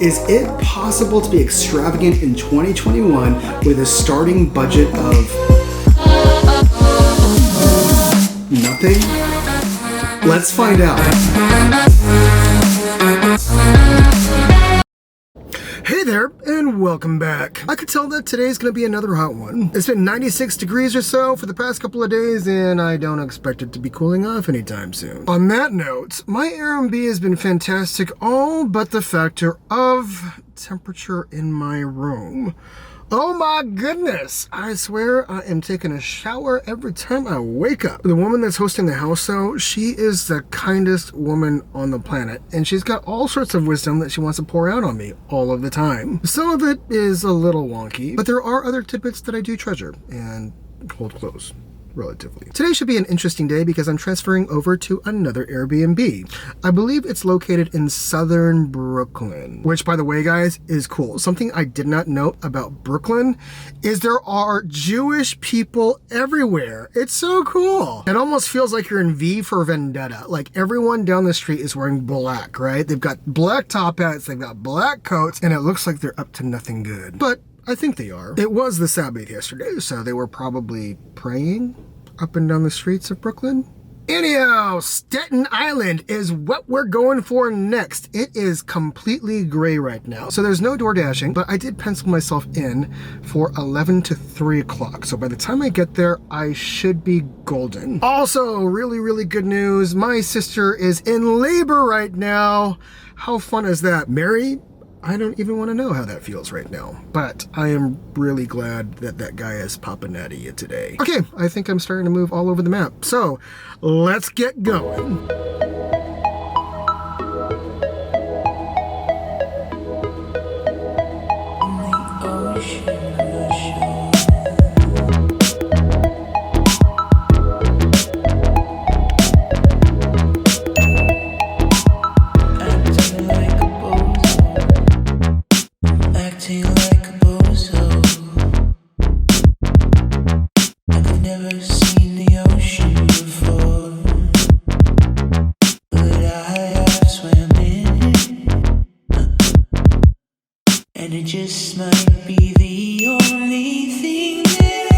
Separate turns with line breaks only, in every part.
Is it possible to be extravagant in 2021 with a starting budget of nothing? Let's find out. Hey there, and welcome back. I could tell that today's gonna be another hot one. It's been 96 degrees or so for the past couple of days, and I don't expect it to be cooling off anytime soon. On that note, my Airbnb has been fantastic, all but the factor of temperature in my room. Oh my goodness, I swear I am taking a shower every time I wake up. The woman that's hosting the house though, she is the kindest woman on the planet, and she's got all sorts of wisdom that she wants to pour out on me all of the time. Some of it is a little wonky, but there are other tidbits that I do treasure and hold close. Relatively. Today should be an interesting day because I'm transferring over to another Airbnb. I believe it's located in southern Brooklyn, which by the way, guys, is cool. Something I did not note about Brooklyn is there are Jewish people everywhere. It's so cool. It almost feels like you're in V for Vendetta. Like everyone down the street is wearing black, right? They've got black top hats, they've got black coats, and it looks like they're up to nothing good. But I think they are. It was the Sabbath yesterday, so they were probably praying up and down the streets of Brooklyn. Anyhow, Staten Island is what we're going for next. It is completely gray right now, so there's no DoorDashing, but I did pencil myself in for 11 to 3 o'clock. So by the time I get there, I should be golden. Also, really good news. My sister is in labor right now. How fun is that? Mary? I don't even want to know how that feels right now, but I am really glad that that guy is popping at you today. Okay, I think I'm starting to move all over the map, so let's get going.
And it just might be the only thing that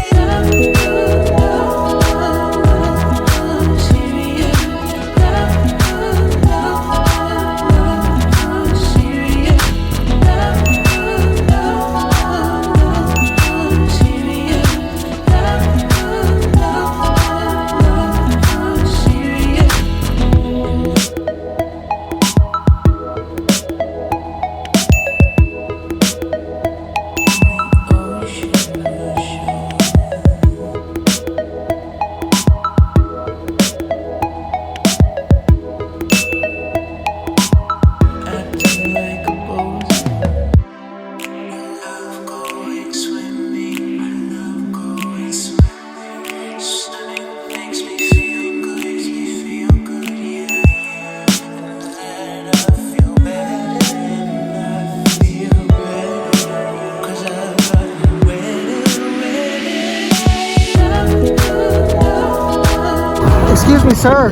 Excuse me, sir.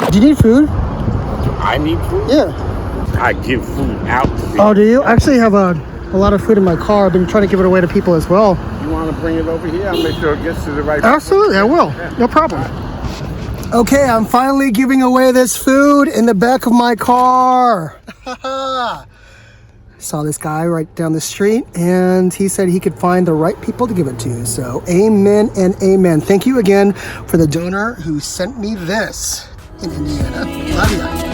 Do you need food?
I need food?
Yeah.
I give food out to people.
Oh, do you? I actually have a lot of food in my car. I've been trying to give it away to people as well.
You want to bring it over here? I'll make sure it gets to the right
Absolutely, I will.
Yeah.
No problem. Okay, I'm finally giving away this food in the back of my car. Saw this guy right down the street, and he said he could find the right people to give it to. So amen and amen. Thank you again for the donor who sent me this in Indiana. Love ya.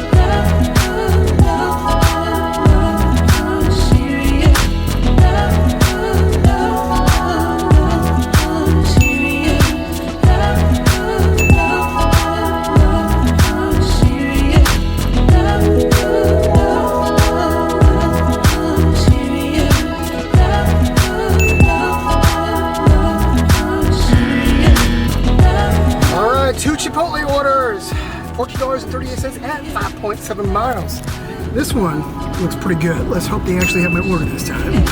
Chipotle orders, $14.38 at 5.7 miles. This one looks pretty good. Let's hope they actually have my order this time.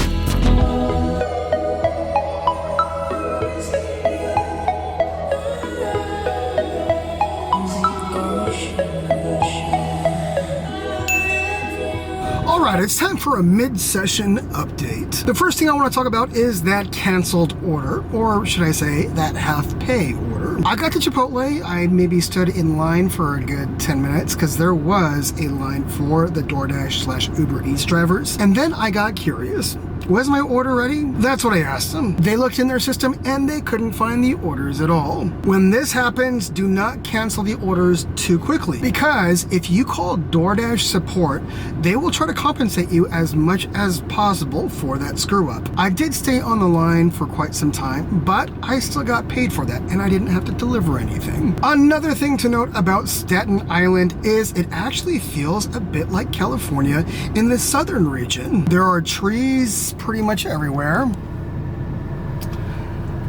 All right, it's time for a mid-session update. The first thing I want to talk about is that canceled order, or should I say that half-pay order. I got to Chipotle. I maybe stood in line for a good 10 minutes because there was a line for the DoorDash/Uber Eats drivers. And then I got curious. Was my order ready? That's what I asked them. They looked in their system and they couldn't find the orders at all. When this happens, do not cancel the orders too quickly, because if you call DoorDash support, they will try to compensate you as much as possible for that screw up. I did stay on the line for quite some time, but I still got paid for that and I didn't have to deliver anything. Another thing to note about Staten Island is it actually feels a bit like California in the southern region. There are trees pretty much everywhere.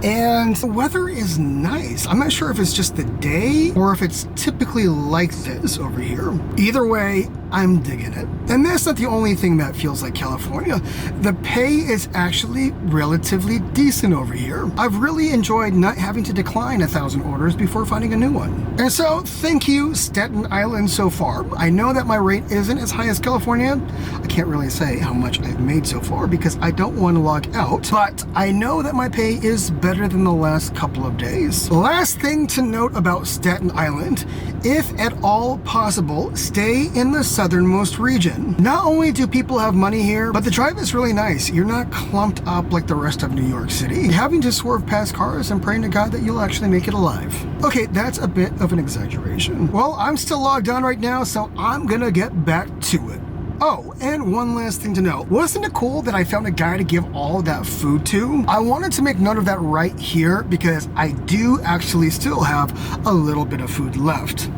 And the weather is nice. I'm not sure if it's just the day or if it's typically like this over here. Either way, I'm digging it. And that's not the only thing that feels like California. The pay is actually relatively decent over here. I've really enjoyed not having to decline 1,000 orders before finding a new one. And so, thank you, Staten Island, so far. I know that my rate isn't as high as California. I can't really say how much I've made so far because I don't want to log out, but I know that my pay is better than the last couple of days. Last thing to note about Staten Island, if at all possible, stay in the southernmost region. Not only do people have money here, but the drive is really nice. You're not clumped up like the rest of New York City, having to swerve past cars and praying to God that you'll actually make it alive. Okay, that's a bit of an exaggeration. Well, I'm still logged on right now, so I'm gonna get back to it. Oh, and one last thing to note. Wasn't it cool that I found a guy to give all that food to? I wanted to make note of that right here because I do actually still have a little bit of food left.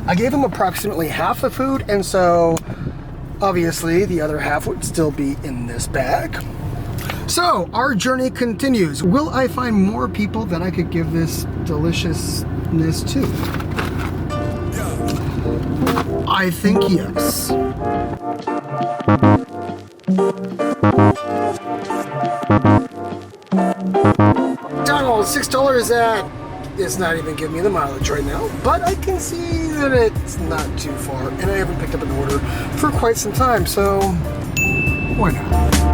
I gave him approximately half the food, and so obviously the other half would still be in this bag. So our journey continues. Will I find more people that I could give this deliciousness to? I think yes. Donald, $6 at it's not even giving me the mileage right now, but I can see that it's not too far, and I haven't picked up an order for quite some time, so why not?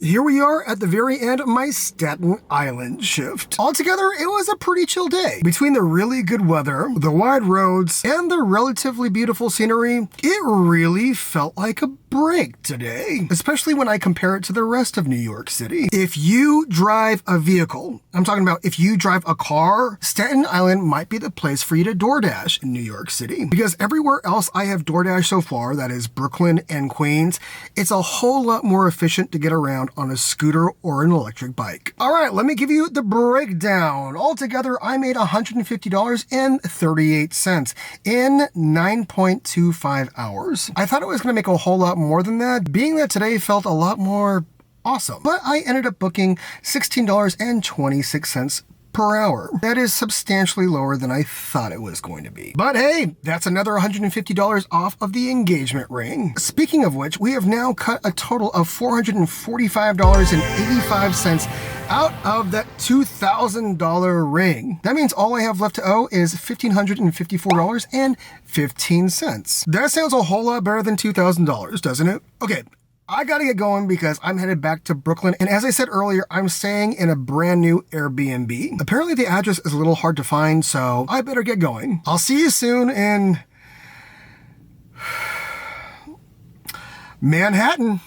here we are at the very end of my Staten Island shift. Altogether, it was a pretty chill day. Between the really good weather, the wide roads, and the relatively beautiful scenery, it really felt like a break today, especially when I compare it to the rest of New York City. If you drive a vehicle, I'm talking about if you drive a car, Staten Island might be the place for you to DoorDash in New York City. Because everywhere else I have DoorDash so far, that is Brooklyn and Queens, it's a whole lot more efficient to get around on a scooter or an electric bike. All right, let me give you the breakdown. Altogether, I made $150.38 in 9.25 hours. I thought it was going to make a whole lot more than that, being that today felt a lot more awesome. But I ended up booking $16.26 per hour. That is substantially lower than I thought it was going to be. But hey, that's another $150 off of the engagement ring. Speaking of which, we have now cut a total of $445.85 out of that $2,000 ring. That means all I have left to owe is $1,554.15. That sounds a whole lot better than $2,000, doesn't it? Okay, I gotta get going because I'm headed back to Brooklyn, and as I said earlier, I'm staying in a brand new Airbnb. Apparently the address is a little hard to find, so I better get going. I'll see you soon in Manhattan.